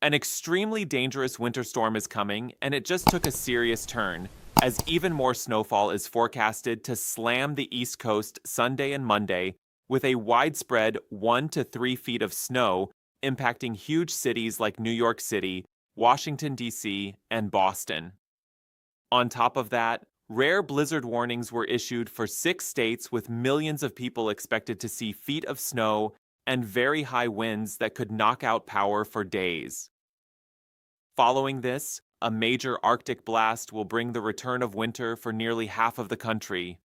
An extremely dangerous winter storm is coming, and it just took a serious turn, as even more snowfall is forecasted to slam the East Coast Sunday and Monday, with a widespread 1 to 3 feet of snow impacting huge cities like New York City, Washington, D.C., and Boston. On top of that, rare blizzard warnings were issued for 6 states, with millions of people expected to see feet of snow and very high winds that could knock out power for days. Following this, a major Arctic blast will bring the return of winter for nearly half of the country.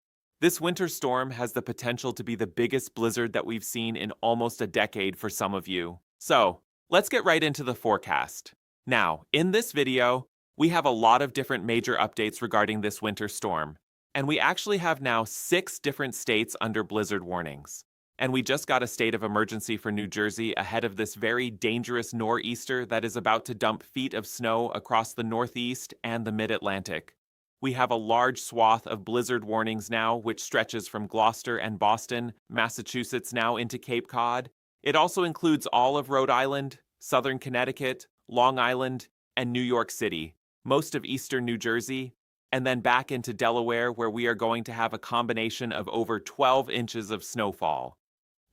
This winter storm has the potential to be the biggest blizzard that we've seen in almost a decade for some of you. So, let's get right into the forecast. Now, in this video, we have a lot of different major updates regarding this winter storm, and we actually have now 6 different states under blizzard warnings. And we just got a state of emergency for New Jersey ahead of this very dangerous nor'easter that is about to dump feet of snow across the Northeast and the Mid-Atlantic. We have a large swath of blizzard warnings now, which stretches from Gloucester and Boston, Massachusetts now into Cape Cod. It also includes all of Rhode Island, southern Connecticut, Long Island, and New York City, most of eastern New Jersey, and then back into Delaware, where we are going to have a combination of over 12 inches of snowfall.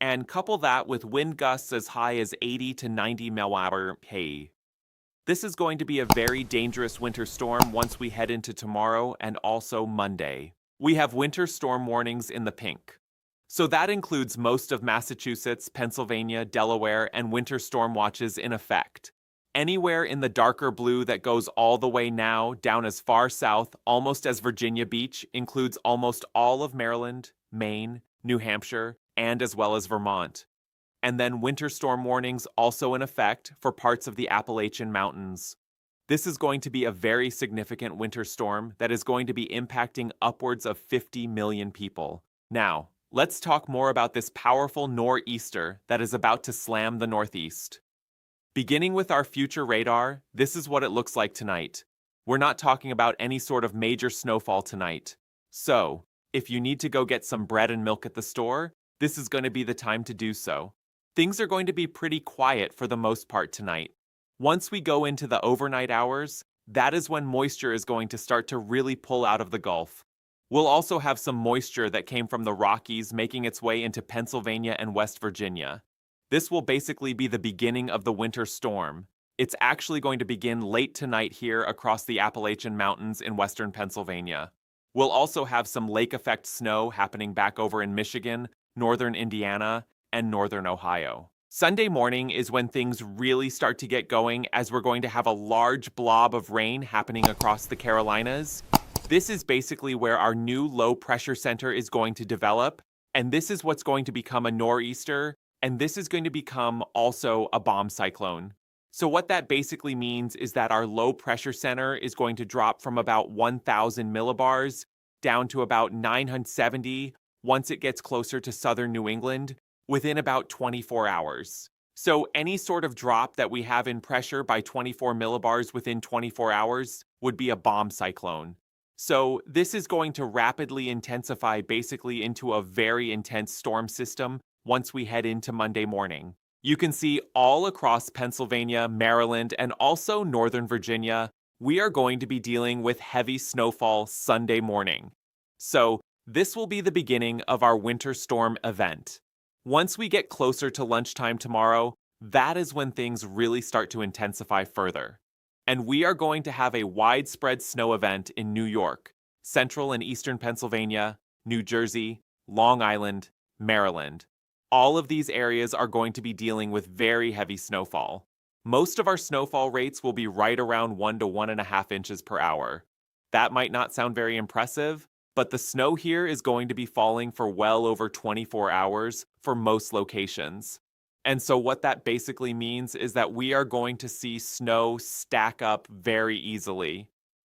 And couple that with wind gusts as high as 80 to 90 mph. This is going to be a very dangerous winter storm once we head into tomorrow and also Monday. We have winter storm warnings in the pink. So that includes most of Massachusetts, Pennsylvania, Delaware, and winter storm watches in effect. Anywhere in the darker blue that goes all the way now down as far south, almost as Virginia Beach, includes almost all of Maryland, Maine, New Hampshire, and as well as Vermont. And then winter storm warnings also in effect for parts of the Appalachian Mountains. This is going to be a very significant winter storm that is going to be impacting upwards of 50 million people. Now, let's talk more about this powerful nor'easter that is about to slam the Northeast. Beginning with our future radar, this is what it looks like tonight. We're not talking about any sort of major snowfall tonight. So, if you need to go get some bread and milk at the store, this is going to be the time to do so. Things are going to be pretty quiet for the most part tonight. Once we go into the overnight hours, that is when moisture is going to start to really pull out of the Gulf. We'll also have some moisture that came from the Rockies making its way into Pennsylvania and West Virginia. This will basically be the beginning of the winter storm. It's actually going to begin late tonight here across the Appalachian Mountains in western Pennsylvania. We'll also have some lake effect snow happening back over in Michigan, northern Indiana, and northern Ohio. Sunday morning is when things really start to get going, as we're going to have a large blob of rain happening across the Carolinas. This is basically where our new low pressure center is going to develop, and this is what's going to become a nor'easter, and this is going to become also a bomb cyclone. So what that basically means is that our low pressure center is going to drop from about 1,000 millibars down to about 970 once it gets closer to southern New England within about 24 hours. So any sort of drop that we have in pressure by 24 millibars within 24 hours would be a bomb cyclone. So this is going to rapidly intensify basically into a very intense storm system once we head into Monday morning. You can see all across Pennsylvania, Maryland, and also Northern Virginia, we are going to be dealing with heavy snowfall Sunday morning. So this will be the beginning of our winter storm event. Once we get closer to lunchtime tomorrow, that is when things really start to intensify further. And we are going to have a widespread snow event in New York, central and eastern Pennsylvania, New Jersey, Long Island, Maryland. All of these areas are going to be dealing with very heavy snowfall. Most of our snowfall rates will be right around 1 to 1.5 inches per hour. That might not sound very impressive, but the snow here is going to be falling for well over 24 hours for most locations. And so what that basically means is that we are going to see snow stack up very easily.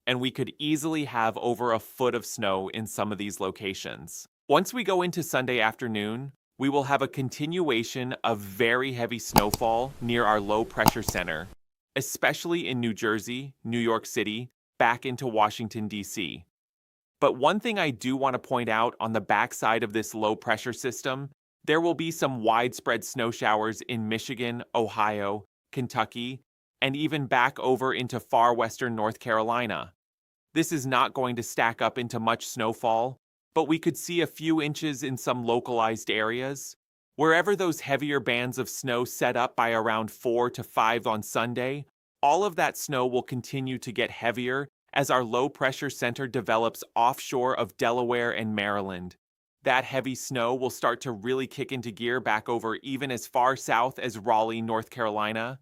And we could easily have over a foot of snow in some of these locations. Once we go into Sunday afternoon, we will have a continuation of very heavy snowfall near our low pressure center, especially in New Jersey, New York City, back into Washington, D.C. But one thing I do want to point out on the backside of this low pressure system, there will be some widespread snow showers in Michigan, Ohio, Kentucky, and even back over into far western North Carolina. This is not going to stack up into much snowfall, but we could see a few inches in some localized areas. Wherever those heavier bands of snow set up by around 4 to 5 on Sunday, all of that snow will continue to get heavier as our low pressure center develops offshore of Delaware and Maryland. That heavy snow will start to really kick into gear back over even as far south as Raleigh, North Carolina.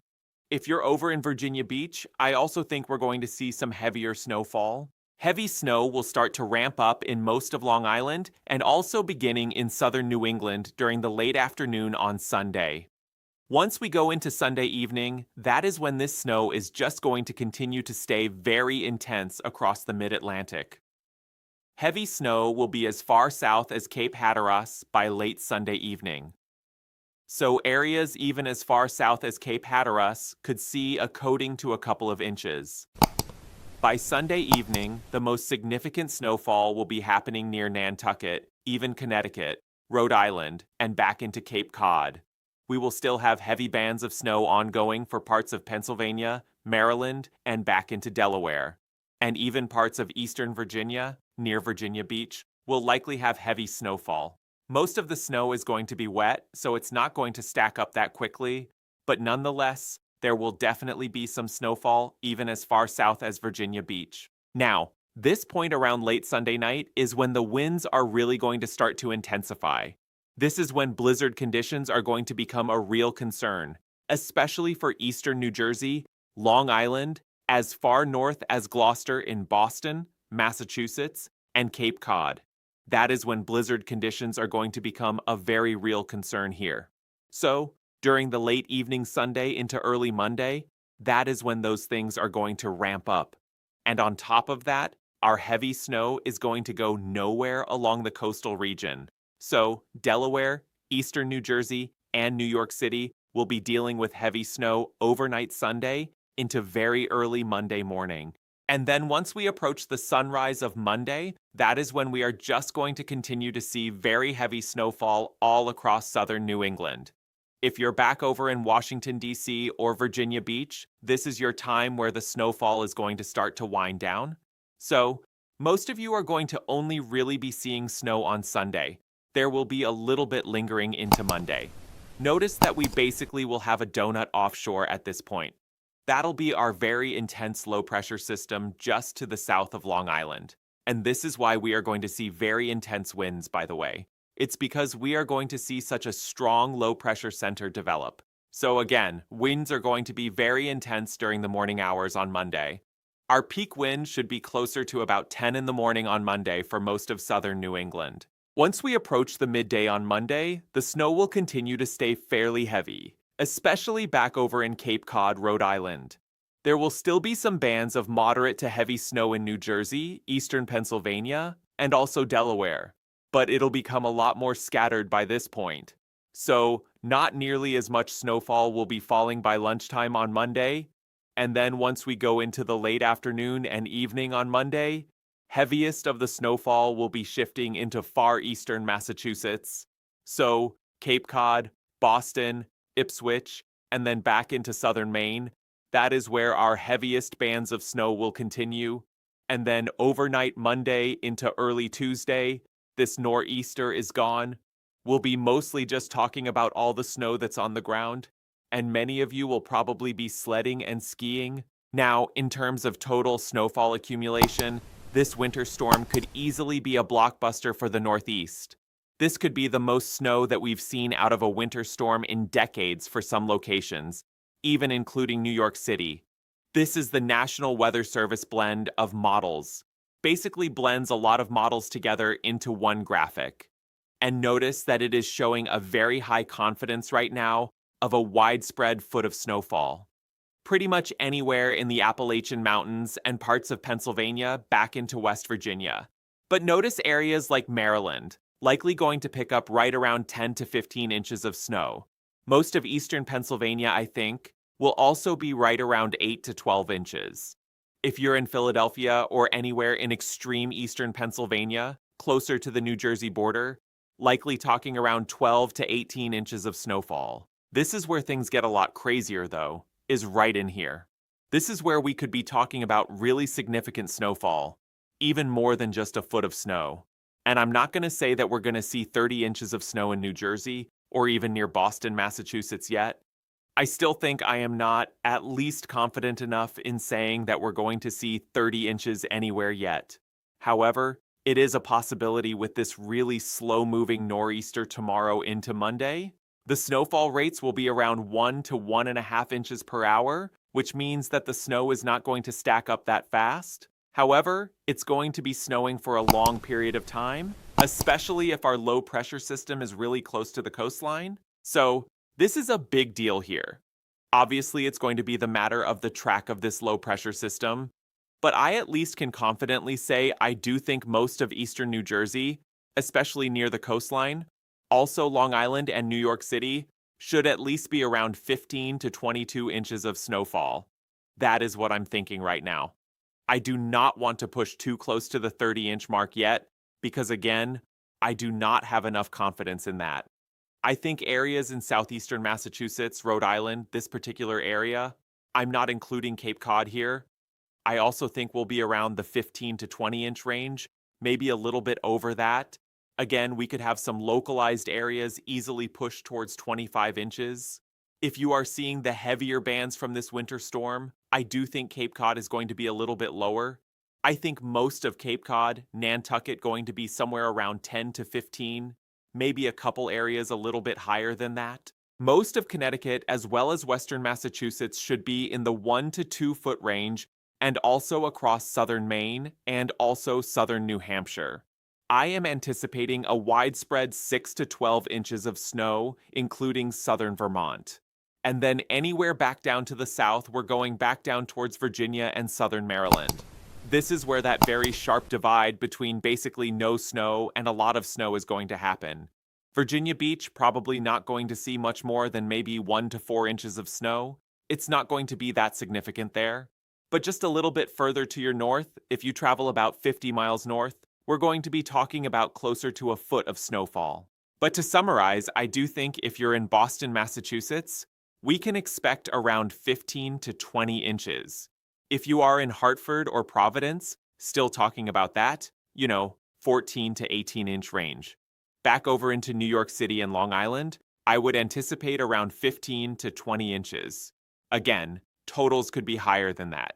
If you're over in Virginia Beach, I also think we're going to see some heavier snowfall. Heavy snow will start to ramp up in most of Long Island and also beginning in southern New England during the late afternoon on Sunday. Once we go into Sunday evening, that is when this snow is just going to continue to stay very intense across the mid-Atlantic. Heavy snow will be as far south as Cape Hatteras by late Sunday evening. So areas even as far south as Cape Hatteras could see a coating to a couple of inches. By Sunday evening, the most significant snowfall will be happening near Nantucket, even Connecticut, Rhode Island, and back into Cape Cod. We will still have heavy bands of snow ongoing for parts of Pennsylvania, Maryland, and back into Delaware. And even parts of eastern Virginia, near Virginia Beach, will likely have heavy snowfall. Most of the snow is going to be wet, so it's not going to stack up that quickly, but nonetheless, there will definitely be some snowfall even as far south as Virginia Beach. Now, this point around late Sunday night is when the winds are really going to start to intensify. This is when blizzard conditions are going to become a real concern, especially for eastern New Jersey, Long Island, as far north as Gloucester in Boston, Massachusetts, and Cape Cod. That is when blizzard conditions are going to become a very real concern here. So, during the late evening Sunday into early Monday, that is when those things are going to ramp up. And on top of that, our heavy snow is going to go nowhere along the coastal region. So, Delaware, eastern New Jersey, and New York City will be dealing with heavy snow overnight Sunday into very early Monday morning. And then once we approach the sunrise of Monday, that is when we are just going to continue to see very heavy snowfall all across southern New England. If you're back over in Washington, D.C. or Virginia Beach, this is your time where the snowfall is going to start to wind down. So, most of you are going to only really be seeing snow on Sunday. There will be a little bit lingering into Monday. Notice that we basically will have a donut offshore at this point. That'll be our very intense low-pressure system just to the south of Long Island. And this is why we are going to see very intense winds, by the way. It's because we are going to see such a strong low-pressure center develop. So again, winds are going to be very intense during the morning hours on Monday. Our peak wind should be closer to about 10 in the morning on Monday for most of southern New England. Once we approach the midday on Monday, the snow will continue to stay fairly heavy, especially back over in Cape Cod, Rhode Island. There will still be some bands of moderate to heavy snow in New Jersey, eastern Pennsylvania, and also Delaware, but it'll become a lot more scattered by this point. So, not nearly as much snowfall will be falling by lunchtime on Monday, and then once we go into the late afternoon and evening on Monday, heaviest of the snowfall will be shifting into far eastern Massachusetts. So, Cape Cod, Boston, Ipswich, and then back into southern Maine. That is where our heaviest bands of snow will continue. And then overnight Monday into early Tuesday, this nor'easter is gone. We'll be mostly just talking about all the snow that's on the ground, and many of you will probably be sledding and skiing. Now, in terms of total snowfall accumulation, this winter storm could easily be a blockbuster for the Northeast. This could be the most snow that we've seen out of a winter storm in decades for some locations, even including New York City. This is the National Weather Service blend of models. Basically blends a lot of models together into one graphic. And notice that it is showing a very high confidence right now of a widespread foot of snowfall. Pretty much anywhere in the Appalachian Mountains and parts of Pennsylvania back into West Virginia. But notice areas like Maryland, likely going to pick up right around 10 to 15 inches of snow. Most of eastern Pennsylvania, I think, will also be right around 8 to 12 inches. If you're in Philadelphia or anywhere in extreme eastern Pennsylvania, closer to the New Jersey border, likely talking around 12 to 18 inches of snowfall. This is where things get a lot crazier, though, is right in here. This is where we could be talking about really significant snowfall, even more than just a foot of snow. And I'm not going to say that we're going to see 30 inches of snow in New Jersey or even near Boston, Massachusetts yet. I still think I am not at least confident enough in saying that we're going to see 30 inches anywhere yet. However, it is a possibility with this really slow-moving nor'easter tomorrow into Monday. The snowfall rates will be around 1 to 1.5 inches per hour, which means that the snow is not going to stack up that fast. However, it's going to be snowing for a long period of time, especially if our low pressure system is really close to the coastline. So, this is a big deal here. Obviously, it's going to be the matter of the track of this low pressure system, but I at least can confidently say I do think most of eastern New Jersey, especially near the coastline, also Long Island and New York City, should at least be around 15 to 22 inches of snowfall. That is what I'm thinking right now. I do not want to push too close to the 30-inch mark yet, because again, I do not have enough confidence in that. I think areas in southeastern Massachusetts, Rhode Island, this particular area, I'm not including Cape Cod here. I also think we'll be around the 15 to 20 inch range, maybe a little bit over that. Again, we could have some localized areas easily push towards 25 inches. If you are seeing the heavier bands from this winter storm, I do think Cape Cod is going to be a little bit lower. I think most of Cape Cod, Nantucket going to be somewhere around 10 to 15, maybe a couple areas a little bit higher than that. Most of Connecticut as well as western Massachusetts should be in the 1 to 2 foot range, and also across southern Maine and also southern New Hampshire. I am anticipating a widespread 6 to 12 inches of snow, including southern Vermont. And then anywhere back down to the south, we're going back down towards Virginia and southern Maryland. This is where that very sharp divide between basically no snow and a lot of snow is going to happen. Virginia Beach, probably not going to see much more than maybe 1 to 4 inches of snow. It's not going to be that significant there. But just a little bit further to your north, if you travel about 50 miles north, we're going to be talking about closer to a foot of snowfall. But to summarize, I do think if you're in Boston, Massachusetts, we can expect around 15 to 20 inches. If you are in Hartford or Providence, still talking about that, 14 to 18 inch range. Back over into New York City and Long Island, I would anticipate around 15 to 20 inches. Again, totals could be higher than that.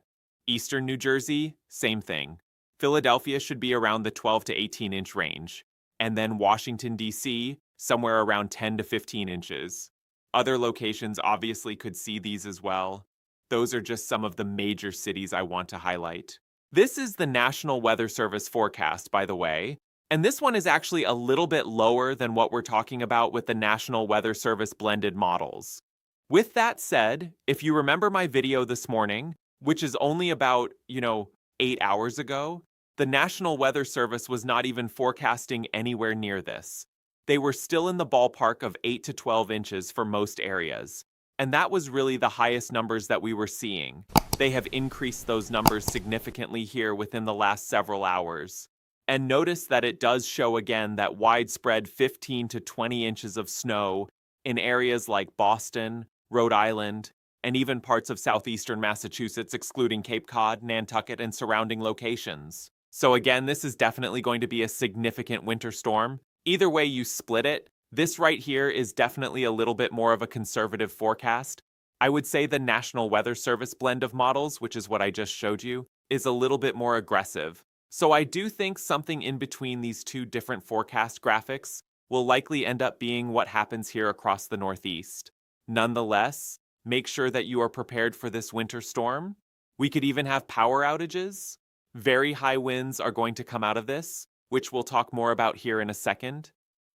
Eastern New Jersey, same thing. Philadelphia should be around the 12 to 18 inch range. And then Washington, D.C., somewhere around 10 to 15 inches. Other locations obviously could see these as well. Those are just some of the major cities I want to highlight. This is the National Weather Service forecast, by the way, and this one is actually a little bit lower than what we're talking about with the National Weather Service blended models. With that said, if you remember my video this morning, which is only about, 8 hours ago, the National Weather Service was not even forecasting anywhere near this. They were still in the ballpark of 8 to 12 inches for most areas. And that was really the highest numbers that we were seeing. They have increased those numbers significantly here within the last several hours. And notice that it does show again that widespread 15 to 20 inches of snow in areas like Boston, Rhode Island, and even parts of southeastern Massachusetts, excluding Cape Cod, Nantucket, and surrounding locations. So again, this is definitely going to be a significant winter storm. Either way you split it, this right here is definitely a little bit more of a conservative forecast. I would say the National Weather Service blend of models, which is what I just showed you, is a little bit more aggressive. So I do think something in between these two different forecast graphics will likely end up being what happens here across the Northeast. Nonetheless, make sure that you are prepared for this winter storm. We could even have power outages. Very high winds are going to come out of this, which we'll talk more about here in a second.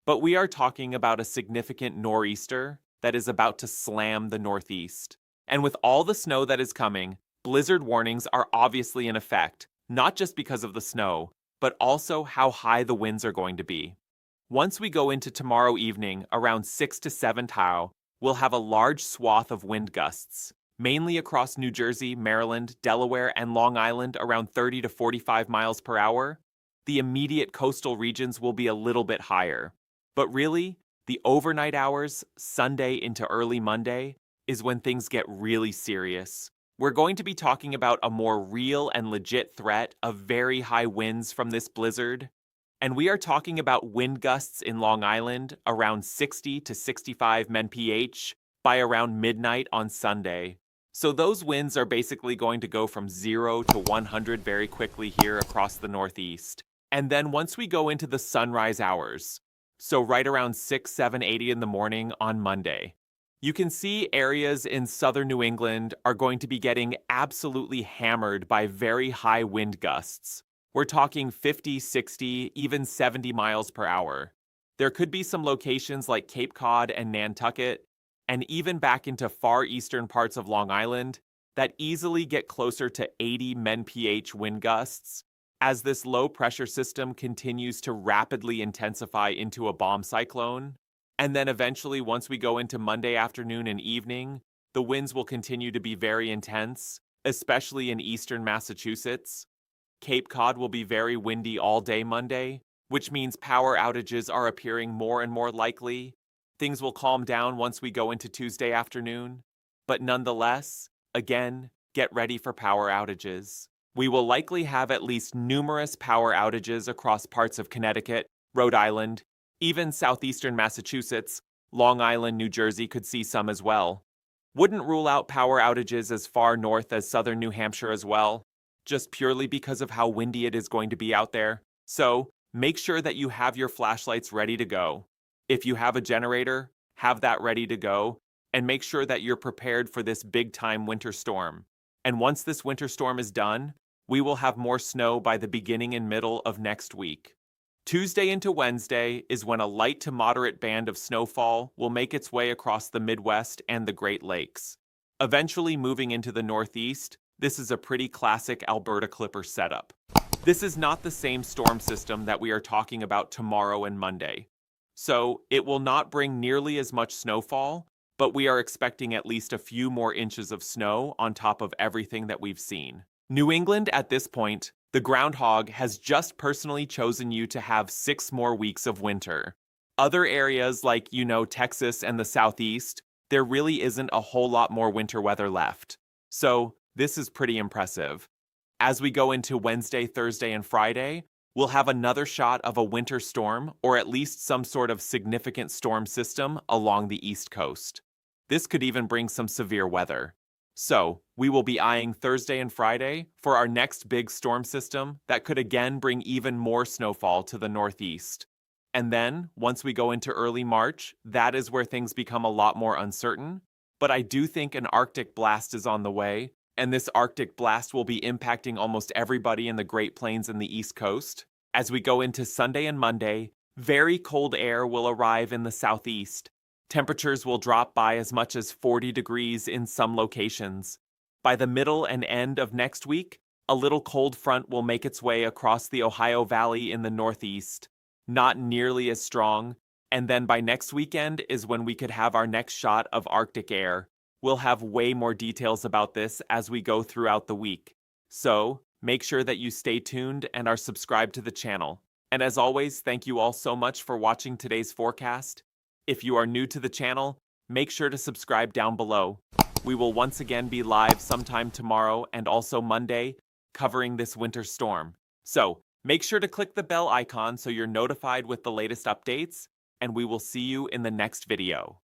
But we are talking about a significant nor'easter that is about to slam the Northeast. And with all the snow that is coming, blizzard warnings are obviously in effect, not just because of the snow, but also how high the winds are going to be. Once we go into tomorrow evening, around 6 to 7 Tau, we'll have a large swath of wind gusts, mainly across New Jersey, Maryland, Delaware, and Long Island around 30 to 45 miles per hour. The immediate coastal regions will be a little bit higher. But really, the overnight hours, Sunday into early Monday, is when things get really serious. We're going to be talking about a more real and legit threat of very high winds from this blizzard. And we are talking about wind gusts in Long Island around 60 to 65 mph by around midnight on Sunday. So those winds are basically going to go from 0 to 100 very quickly here across the Northeast. And then once we go into the sunrise hours, so right around 6, 7, 80 in the morning on Monday, you can see areas in southern New England are going to be getting absolutely hammered by very high wind gusts. We're talking 50, 60, even 70 miles per hour. There could be some locations like Cape Cod and Nantucket, and even back into far eastern parts of Long Island, that easily get closer to 80 mph wind gusts as this low pressure system continues to rapidly intensify into a bomb cyclone. And then eventually, once we go into Monday afternoon and evening, the winds will continue to be very intense, especially in eastern Massachusetts. Cape Cod will be very windy all day Monday, which means power outages are appearing more and more likely. Things will calm down once we go into Tuesday afternoon, but nonetheless, again, get ready for power outages. We will likely have at least numerous power outages across parts of Connecticut, Rhode Island, even southeastern Massachusetts. Long Island, New Jersey could see some as well. Wouldn't rule out power outages as far north as southern New Hampshire as well, just purely because of how windy it is going to be out there. So make sure that you have your flashlights ready to go. If you have a generator, have that ready to go, and make sure that you're prepared for this big-time winter storm. And once this winter storm is done, we will have more snow by the beginning and middle of next week. Tuesday into Wednesday is when a light to moderate band of snowfall will make its way across the Midwest and the Great Lakes. Eventually moving into the Northeast, this is a pretty classic Alberta Clipper setup. This is not the same storm system that we are talking about tomorrow and Monday. So it will not bring nearly as much snowfall, but we are expecting at least a few more inches of snow on top of everything that we've seen. New England at this point, the groundhog has just personally chosen you to have 6 more weeks of winter. Other areas like, Texas and the Southeast, there really isn't a whole lot more winter weather left. So this is pretty impressive. As we go into Wednesday, Thursday, and Friday, we'll have another shot of a winter storm, or at least some sort of significant storm system along the East Coast. This could even bring some severe weather. So, we will be eyeing Thursday and Friday for our next big storm system that could again bring even more snowfall to the Northeast. And then, once we go into early March, that is where things become a lot more uncertain. But I do think an Arctic blast is on the way, and this Arctic blast will be impacting almost everybody in the Great Plains and the East Coast. As we go into Sunday and Monday, very cold air will arrive in the Southeast. Temperatures will drop by as much as 40 degrees in some locations. By the middle and end of next week, a little cold front will make its way across the Ohio Valley in the Northeast. Not nearly as strong, and then by next weekend is when we could have our next shot of Arctic air. We'll have way more details about this as we go throughout the week. So, make sure that you stay tuned and are subscribed to the channel. And as always, thank you all so much for watching today's forecast. If you are new to the channel, make sure to subscribe down below. We will once again be live sometime tomorrow and also Monday, covering this winter storm. So, make sure to click the bell icon so you're notified with the latest updates, and we will see you in the next video.